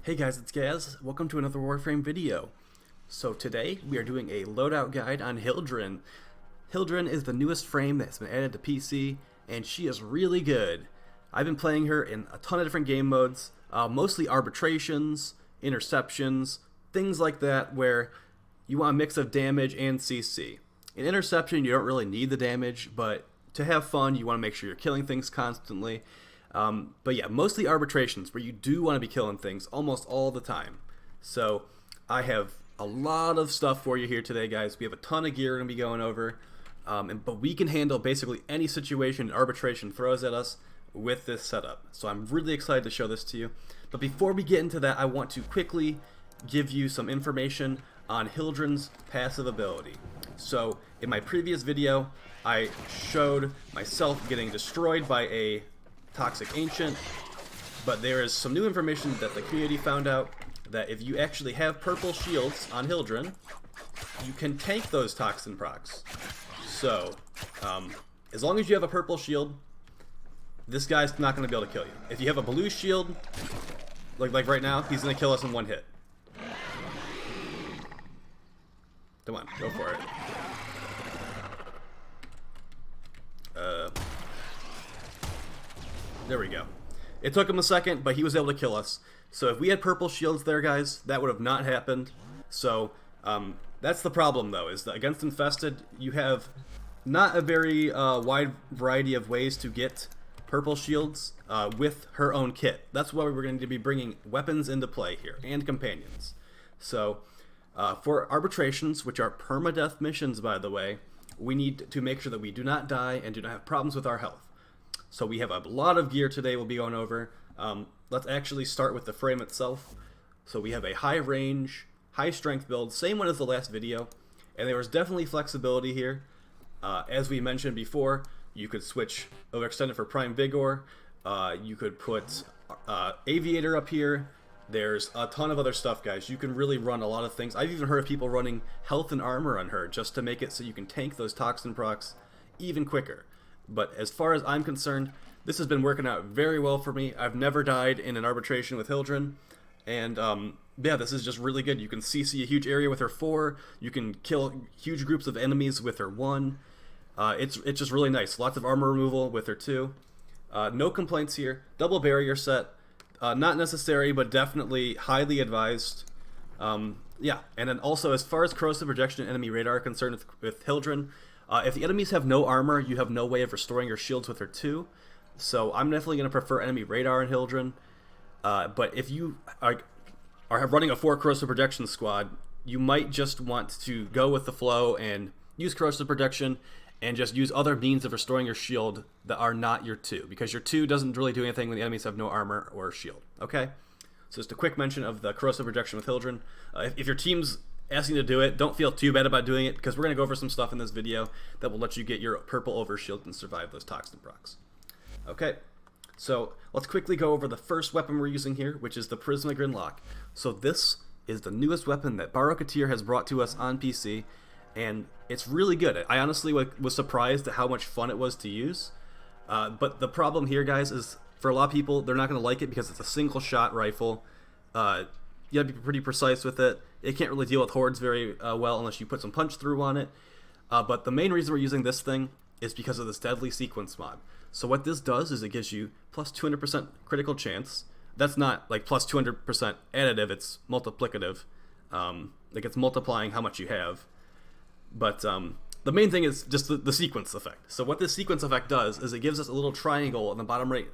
Hey guys, it's Gaz. Welcome to another Warframe video. So today we are doing a loadout guide on Hildryn. Hildryn is the newest frame that's been added to PC, and she is really good. I've been playing her in a ton of different game modes, mostly arbitrations, interceptions, things like that where you want a mix of damage and CC. In interception, you don't really need the damage, but to have fun, you want to make sure you're killing things constantly. But yeah, mostly arbitrations where you do want to be killing things almost all the time. So I have a lot of stuff for you here today, guys. We have a ton of gear we're going to be going over, but we can handle basically any situation arbitration throws at us with this setup. So I'm really excited to show this to you. But before we get into that, I want to quickly give you some information on Hildryn's passive ability. So in my previous video, I showed myself getting destroyed by a Toxic Ancient, but there is some new information that the community found out that if you actually have purple shields on Hildryn, you can tank those toxin procs. So, as long as you have a purple shield, this guy's not going to be able to kill you. If you have a blue shield, like right now, he's going to kill us in one hit. Come on, go for it. There we go. It took him a second, but he was able to kill us. So if we had purple shields there, guys, that would have not happened. So that's the problem, though, is that against Infested, you have not a very wide variety of ways to get purple shields with her own kit. That's why we're going to be bringing weapons into play here, and companions. So for arbitrations, which are permadeath missions, by the way, we need to make sure that we do not die and do not have problems with our health. So we have a lot of gear today we'll be going over. Let's actually start with the frame itself. So we have a high range, high strength build, same one as the last video, and there was definitely flexibility here. As we mentioned before, you could switch overextended for prime vigor. You could put aviator up here. There's a ton of other stuff, guys. You can really run a lot of things. I've even heard of people running health and armor on her just to make it so you can tank those toxin procs even quicker. But as far as I'm concerned, this has been working out very well for me. I've never died in an arbitration with Hildryn. And yeah, this is just really good. You can CC a huge area with her 4. You can kill huge groups of enemies with her 1. It's just really nice. Lots of armor removal with her 2. No complaints here. Double barrier set. Not necessary, but definitely highly advised. Yeah, and then also as far as corrosive projection and enemy radar are concerned with Hildryn, if the enemies have no armor, you have no way of restoring your shields with her 2. So I'm definitely going to prefer enemy radar in Hildryn. But if you are running a 4 corrosive projection squad, you might just want to go with the flow and use corrosive projection and just use other means of restoring your shield that are not your 2. Because your 2 doesn't really do anything when the enemies have no armor or shield. Okay? So just a quick mention of the corrosive projection with Hildryn. If your team's asking to do it, don't feel too bad about doing it, because we're going to go over some stuff in this video that will let you get your purple overshield and survive those toxin procs. Okay, so let's quickly go over the first weapon we're using here, which is the Prisma Grinlok. So this is the newest weapon that Barokatir has brought to us on PC, and it's really good. I honestly was surprised at how much fun it was to use, but the problem here, guys, is for a lot of people, they're not going to like it because it's a single shot rifle. You gotta be pretty precise with it. It can't really deal with hordes very well unless you put some punch through on it. But the main reason we're using this thing is because of this deadly sequence mod. So what this does is it gives you plus 200% critical chance. That's not like plus 200% additive, it's multiplicative. Like it's multiplying how much you have. But the main thing is just the sequence effect. So what this sequence effect does is it gives us a little triangle in the bottom right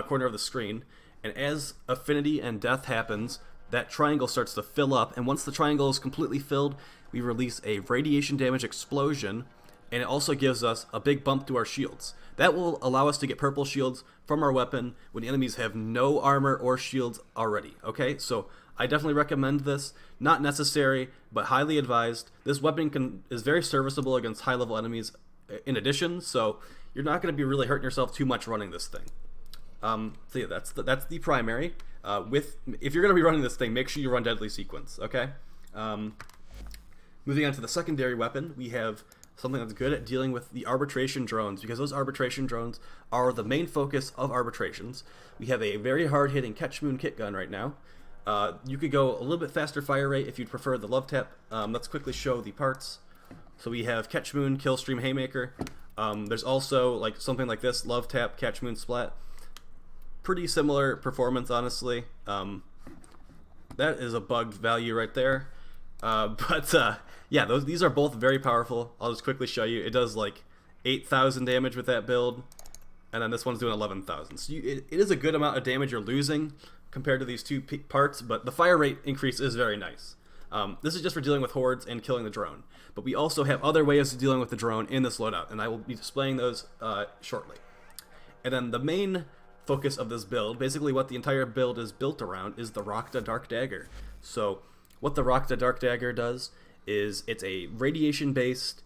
corner of the screen. And as affinity and death happens, that triangle starts to fill up, and once the triangle is completely filled, we release a radiation damage explosion, and it also gives us a big bump to our shields. That will allow us to get purple shields from our weapon when the enemies have no armor or shields already, okay? So I definitely recommend this. Not necessary, but highly advised. This weapon is very serviceable against high-level enemies in addition, so you're not going to be really hurting yourself too much running this thing. So yeah, that's the primary. If you're going to be running this thing, make sure you run Deadly Sequence, okay? Moving on to the secondary weapon, we have something that's good at dealing with the arbitration drones, because those arbitration drones are the main focus of arbitrations. We have a very hard-hitting Catchmoon Kitgun right now. You could go a little bit faster fire rate if you'd prefer the love tap. Let's quickly show the parts. So we have Catchmoon, Killstream, Haymaker. There's also like something like this, love tap, Catchmoon, Splat. Pretty similar performance, honestly. That is a bugged value right there. Yeah, these are both very powerful. I'll just quickly show you. It does like 8,000 damage with that build, and then this one's doing 11,000. So it is a good amount of damage you're losing compared to these two parts, but the fire rate increase is very nice. This is just for dealing with hordes and killing the drone, but we also have other ways of dealing with the drone in this loadout, and I will be displaying those shortly. And then the main focus of this build, basically what the entire build is built around, is the Rakta Dark Dagger. So what the Rakta Dark Dagger does is it's a radiation-based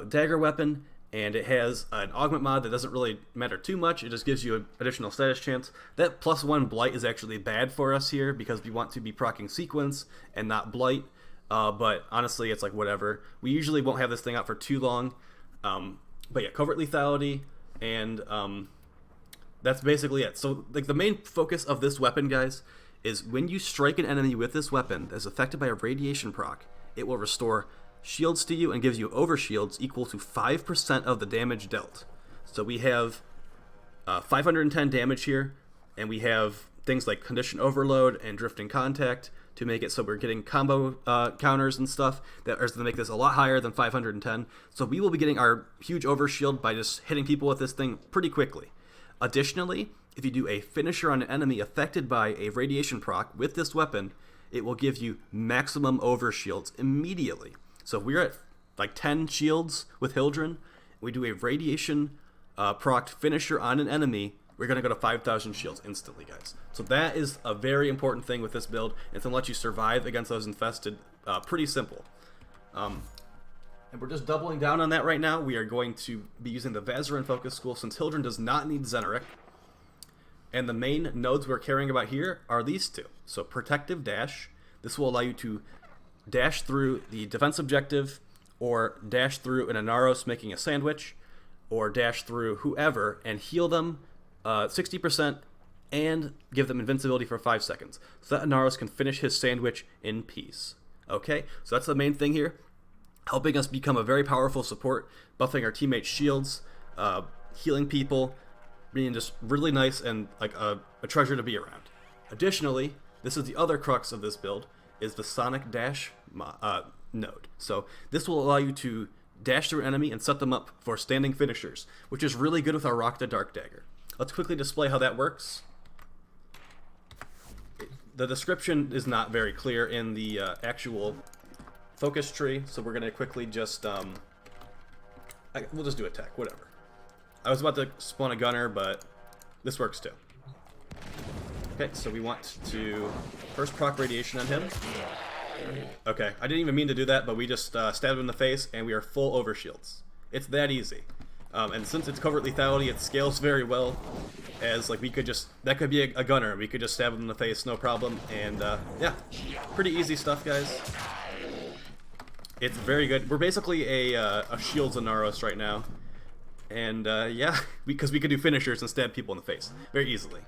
dagger weapon, and it has an augment mod that doesn't really matter too much. It just gives you an additional status chance. That +1 blight is actually bad for us here because we want to be proccing sequence and not blight. But honestly, it's like whatever. We usually won't have this thing out for too long. But yeah, covert lethality, and that's basically it. So like the main focus of this weapon, guys, is when you strike an enemy with this weapon that's affected by a radiation proc, it will restore shields to you and gives you overshields equal to 5% of the damage dealt. So we have 510 damage here, and we have things like condition overload and drifting contact to make it so we're getting combo counters and stuff that are going to make this a lot higher than 510. So we will be getting our huge overshield by just hitting people with this thing pretty quickly. Additionally, if you do a finisher on an enemy affected by a radiation proc with this weapon, it will give you maximum overshields immediately. So if we're at like 10 shields with Hildryn, we do a radiation proc finisher on an enemy, we're going to go to 5,000 shields instantly, guys. So that is a very important thing with this build. It's going to let you survive against those infested. Pretty simple. And we're just doubling down on that right now. We are going to be using the Vazarin Focus School since Hildryn does not need Xeneric. And the main nodes we're caring about here are these two. So Protective Dash. This will allow you to dash through the defense objective, or dash through an Inaros making a sandwich, or dash through whoever and heal them 60% and give them invincibility for 5 seconds. So that Inaros can finish his sandwich in peace. Okay, so that's the main thing here. Helping us become a very powerful support, buffing our teammates' shields, healing people, being just really nice and like a treasure to be around. Additionally, this is the other crux of this build, is the Sonic Dash node. So this will allow you to dash through an enemy and set them up for standing finishers, which is really good with our Rakta Dark Dagger. Let's quickly display how that works. The description is not very clear in the actual focus tree, so we're going to quickly just... we'll just do attack, whatever. I was about to spawn a gunner, but this works too. Okay, so we want to first proc radiation on him. Okay, I didn't even mean to do that, but we just stabbed him in the face, and we are full overshields. It's that easy. And since it's covert lethality, it scales very well, as like we could just, that could be a gunner, we could just stab him in the face, no problem, and yeah, pretty easy stuff, guys. It's very good. We're basically a shields Inaros right now, and yeah, because we could do finishers and stab people in the face very easily.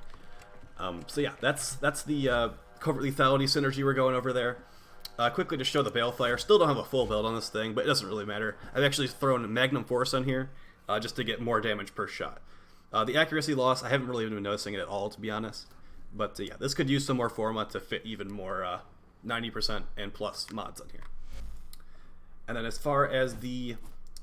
So yeah, that's the covert lethality synergy we're going over there. Quickly to show the BALEFIRE. Still don't have a full build on this thing, but it doesn't really matter. I've actually thrown Magnum Force on here just to get more damage per shot. The accuracy loss, I haven't really been noticing it at all, to be honest. But yeah, this could use some more Forma to fit even more 90% and plus mods on here. And then as far as the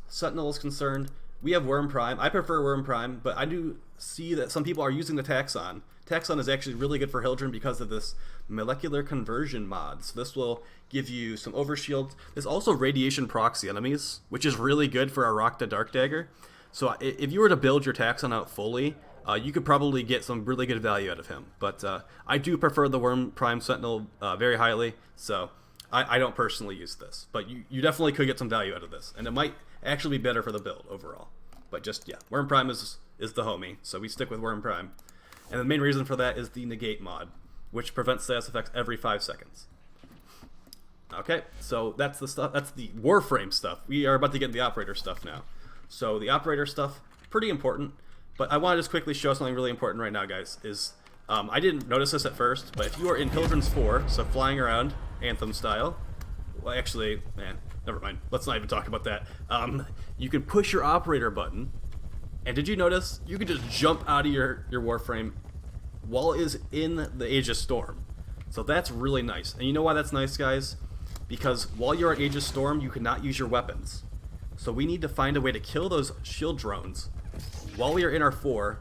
Sentinel is concerned, we have Worm Prime. I prefer Worm Prime, but I do see that some people are using the Taxon. Taxon is actually really good for Hildryn because of this molecular conversion mod. So this will give you some overshield. There's also radiation proxy enemies, which is really good for our Rakta Dark Dagger. So if you were to build your Taxon out fully, you could probably get some really good value out of him. But I do prefer the Worm Prime Sentinel very highly, so I don't personally use this. But you definitely could get some value out of this, and it might actually be better for the build overall. But just, yeah, Worm Prime is the homie, so we stick with Worm Prime. And the main reason for that is the Negate mod, which prevents status effects every 5 seconds. Okay, so that's the stuff. That's the Warframe stuff. We are about to get into the Operator stuff now. So the Operator stuff, pretty important. But I want to just quickly show something really important right now, guys. Is I didn't notice this at first, but if you are in Hildryn's 4, so flying around, Anthem style, well, actually, never mind. Let's not even talk about that. You can push your operator button, and did you notice you can just jump out of your Warframe while it is in the Aegis Storm? So that's really nice. And you know why that's nice, guys? Because while you're at Aegis Storm, you cannot use your weapons. So we need to find a way to kill those shield drones while we are in our 4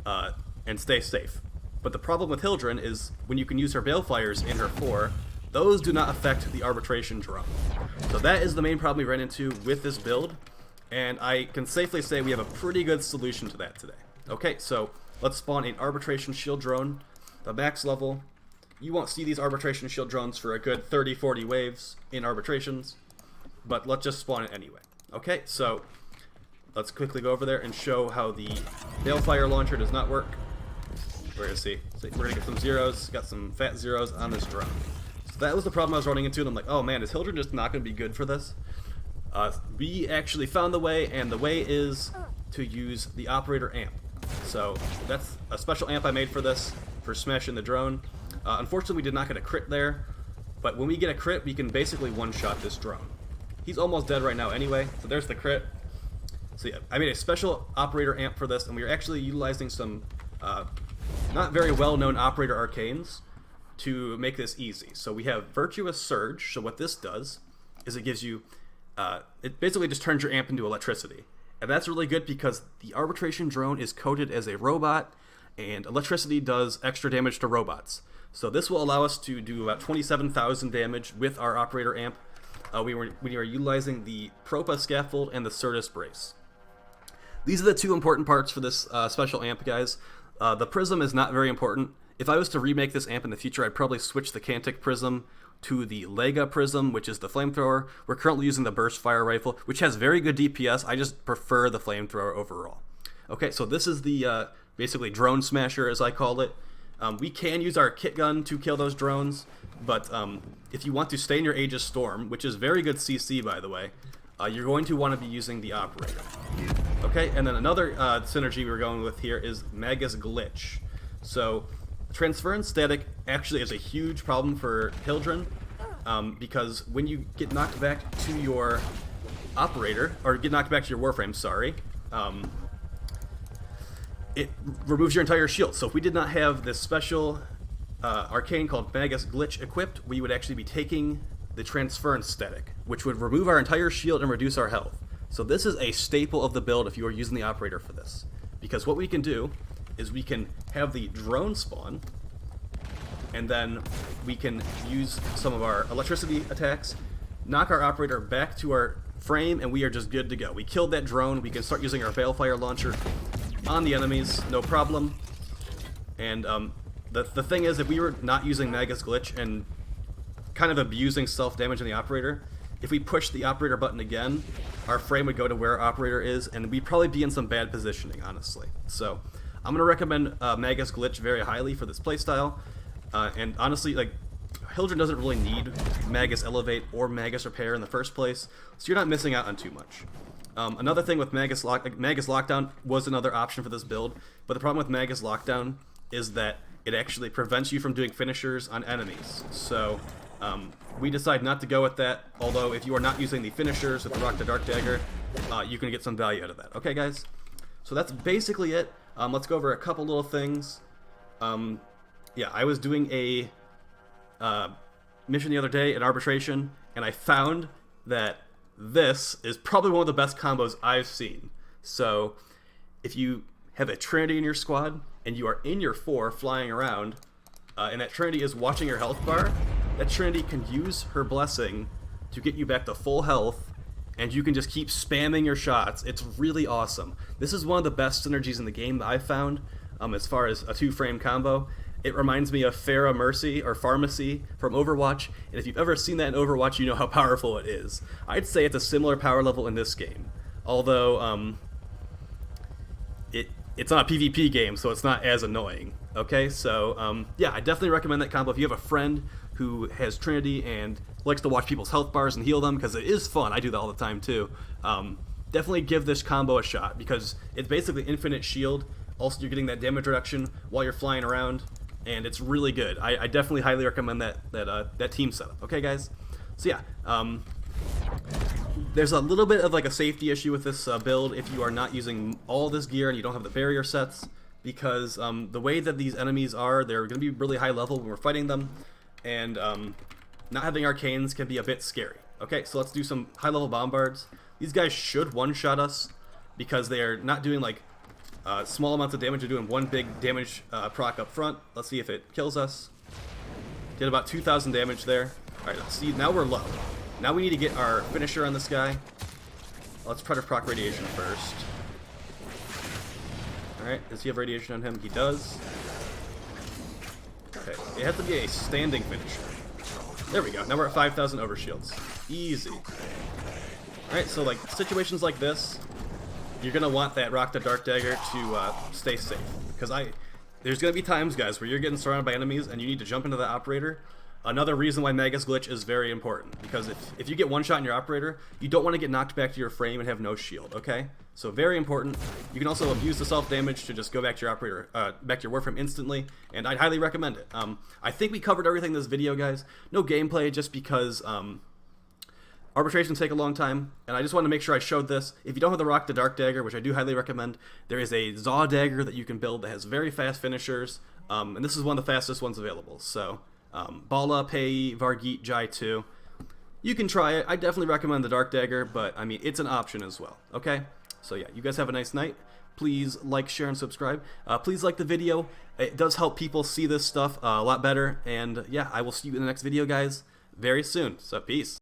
and stay safe. But the problem with Hildryn is when you can use her Balefires in her 4, those do not affect the Arbitration drone. So that is the main problem we ran into with this build, and I can safely say we have a pretty good solution to that today. Okay, so let's spawn an Arbitration Shield Drone, the max level. You won't see these Arbitration Shield Drones for a good 30-40 waves in Arbitrations, but let's just spawn it anyway. Okay, so let's quickly go over there and show how the Balefire launcher does not work. We're gonna see. So we're gonna get some zeros, got some fat zeros on this drone. So that was the problem I was running into, and I'm like, oh man, is Hildryn just not gonna be good for this? We actually found the way, and the way is to use the operator amp. So that's a special amp I made for this, for smashing the drone. Unfortunately, we did not get a crit there, but when we get a crit, we can basically one-shot this drone. He's almost dead right now anyway, so there's the crit. So yeah, I made a special operator amp for this, and we are actually utilizing some not very well-known operator arcanes to make this easy. So we have Virtuous Surge. So what this does is it gives you, it basically just turns your amp into electricity. And that's really good because the Arbitration drone is coded as a robot, and electricity does extra damage to robots. So this will allow us to do about 27,000 damage with our operator amp. We are utilizing the Propa scaffold and the Certus brace. These are the two important parts for this special amp, guys. The prism is not very important. If I was to remake this amp in the future, I'd probably switch the Cantic prism to the Lega prism, which is the flamethrower. We're currently using the burst fire rifle, which has very good DPS. I just prefer the flamethrower overall. Okay, so this is the basically drone smasher, as I call it. We can use our Kitgun to kill those drones, but if you want to stay in your Aegis Storm, which is very good CC by the way, you're going to want to be using the operator. Okay, and then another synergy we're going with here is Magus glitch. So transference static actually is a huge problem for Hildryn, because when you get knocked back to your operator, or get knocked back to your Warframe, sorry, it removes your entire shield. So if we did not have this special arcane called Magus glitch equipped, we would actually be taking the transference static, which would remove our entire shield and reduce our health. So this is a staple of the build if you are using the operator for this. Because what we can do is we can have the drone spawn, and then we can use some of our electricity attacks, knock our operator back to our frame, and we are just good to go. We killed that drone, we can start using our Balefire launcher on the enemies, no problem. And the thing is, if we were not using Magus glitch and kind of abusing self-damage on the operator, if we push the operator button again, our frame would go to where our operator is, and we'd probably be in some bad positioning, honestly. So I'm going to recommend Magus glitch very highly for this playstyle. And honestly, like, Hildryn doesn't really need Magus elevate or Magus repair in the first place, so you're not missing out on too much. Another thing with Magus lockdown was another option for this build, but the problem with Magus lockdown is that it actually prevents you from doing finishers on enemies. So we decide not to go with that, although if you are not using the finishers with the Rakta Dark Dagger, you can get some value out of that. Okay, guys? So that's basically it. Let's go over a couple little things. Yeah, I was doing a mission the other day at Arbitration, and I found that this is probably one of the best combos I've seen. So if you have a Trinity in your squad, and you are in your 4 flying around, and that Trinity is watching your health bar, that Trinity can use her blessing to get you back to full health, and you can just keep spamming your shots. It's really awesome. This is one of the best synergies in the game that I've found, as far as a 2-frame combo. It reminds me of Farah Mercy or Pharmacy from Overwatch, and if you've ever seen that in Overwatch, you know how powerful it is. I'd say it's a similar power level in this game, although it's not a PvP game, so it's not as annoying. Okay, so yeah, I definitely recommend that combo if you have a friend who has Trinity and likes to watch people's health bars and heal them, because it is fun. I do that all the time too. Definitely give this combo a shot, because it's basically infinite shield Also, you're getting that damage reduction while you're flying around, and it's really good. I definitely highly recommend that team setup. Okay, guys? So yeah, there's a little bit of like a safety issue with this build if you are not using all this gear and you don't have the barrier sets, because the way that these enemies are, they're going to be really high level when we're fighting them, and not having arcanes can be a bit scary. Okay, so let's do some high level bombards. These guys should one-shot us because they are not doing like small amounts of damage. They're doing one big damage proc up front. Let's see if it kills us. Did about 2,000 damage there. Alright, let's see, now we're low. Now we need to get our finisher on this guy. Let's try to proc radiation first. Alright, does he have radiation on him? He does. Okay, it has to be a standing finisher. There we go, now we're at 5,000 overshields. Easy. Alright, so like situations like this, you're going to want that Rakta Dark Dagger to stay safe. Because there's going to be times, guys, where you're getting surrounded by enemies and you need to jump into the operator. Another reason why Magus glitch is very important, because if you get one shot in your operator, you don't want to get knocked back to your frame and have no shield, okay? So very important. You can also abuse the self-damage to just go back to your operator, back to your Warframe instantly, and I'd highly recommend it. I think we covered everything in this video, guys. No gameplay, just because arbitrations take a long time, and I just wanted to make sure I showed this. If you don't have the Rakta Dark Dagger, which I do highly recommend, there is a Zaw Dagger that you can build that has very fast finishers, and this is one of the fastest ones available, so... Bala, Pei, Vargeet, Jai 2. You can try it. I definitely recommend the Dark Dagger, but I mean, it's an option as well. Okay? So yeah, you guys have a nice night. Please like, share, and subscribe. Please like the video. It does help people see this stuff a lot better. And yeah, I will see you in the next video, guys, very soon. So peace.